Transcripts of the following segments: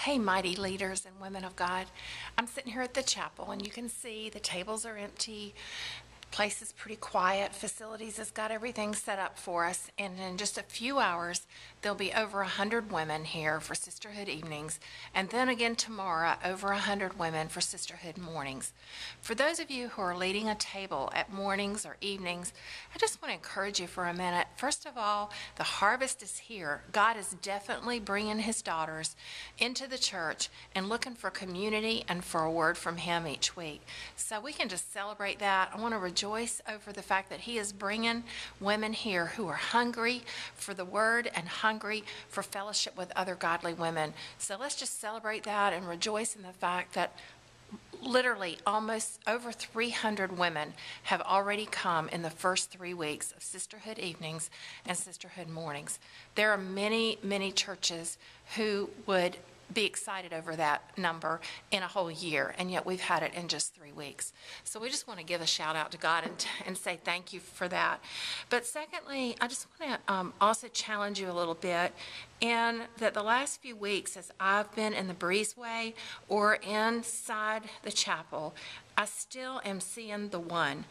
Hey, mighty leaders and women of God. I'm sitting here at the chapel, and you can see the tables are empty. Place is pretty quiet. Facilities has got everything set up for us. And in just a few hours, there'll be over 100 women here for Sisterhood evenings. And then again tomorrow, over 100 women for Sisterhood mornings. For those of you who are leading a table at mornings or evenings, I just want to encourage you for a minute. First of all, the harvest is here. God is definitely bringing his daughters into the church and looking for community and for a word from him each week. So we can just celebrate that. I want to rejoice over the fact that he is bringing women here who are hungry for the word and hungry for fellowship with other godly women. So let's just celebrate that and rejoice in the fact that literally almost over 300 women have already come in the first 3 weeks of Sisterhood evenings and Sisterhood mornings. There are many, many churches who would be excited over that number in a whole year, and yet we've had it in just 3 weeks. So we just want to give a shout out to God and say thank you for that. But secondly, I just want to also challenge you a little bit in that the last few weeks as I've been in the breezeway or inside the chapel, I still am seeing the one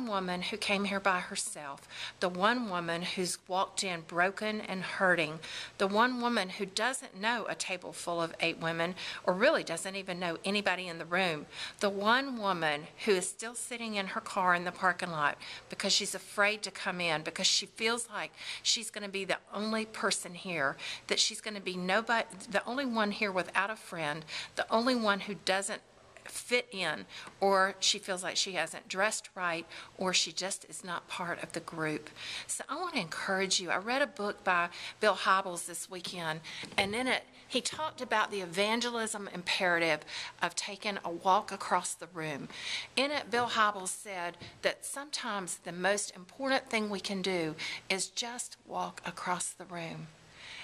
woman who came here by herself, the one woman who's walked in broken and hurting, the one woman who doesn't know a table full of 8 women or really doesn't even know anybody in the room, the one woman who is still sitting in her car in the parking lot because she's afraid to come in because she feels like she's going to be the only person here, that she's going to be nobody, the only one here without a friend, the only one who doesn't fit in, or she feels like she hasn't dressed right, or she just is not part of the group. So I want to encourage you. I read a book by Bill Hybels this weekend, and in it he talked about the evangelism imperative of taking a walk across the room. In it, Bill Hybels said that sometimes the most important thing we can do is just walk across the room.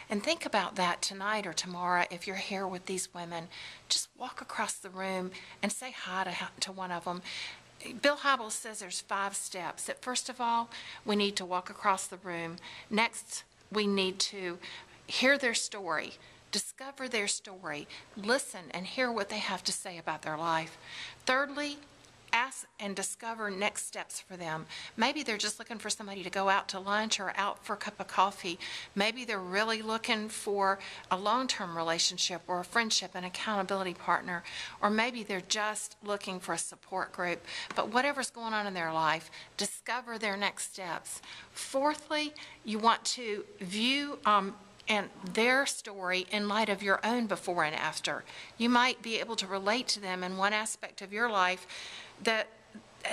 And think about that tonight or tomorrow if you're here with these women. Just walk across the room and say hi to one of them. Bill Hybels says there's 5 steps. That first of all, we need to walk across the room. Next, we need to hear their story, discover their story, listen and hear what they have to say about their life. Thirdly, ask and discover next steps for them. Maybe they're just looking for somebody to go out to lunch or out for a cup of coffee. Maybe they're really looking for a long-term relationship or a friendship, an accountability partner, or maybe they're just looking for a support group. But whatever's going on in their life, discover their next steps. Fourthly, you want to view and their story in light of your own before and after. You might be able to relate to them in one aspect of your life that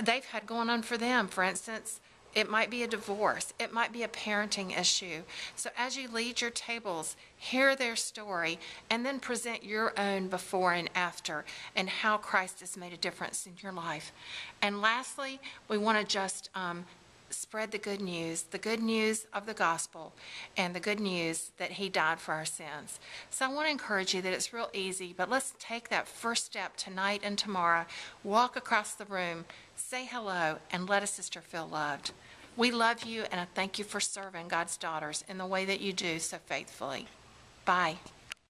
they've had going on for them. For instance, it might be a divorce. It might be a parenting issue. So as you lead your tables, hear their story and then present your own before and after and how Christ has made a difference in your life. And lastly, we want to just spread the good news of the gospel and the good news that he died for our sins. So I want to encourage you that it's real easy, but let's take that first step tonight and tomorrow. Walk across the room, say hello, and let a sister feel loved. We love you, and I thank you for serving God's daughters in the way that you do so faithfully. Bye.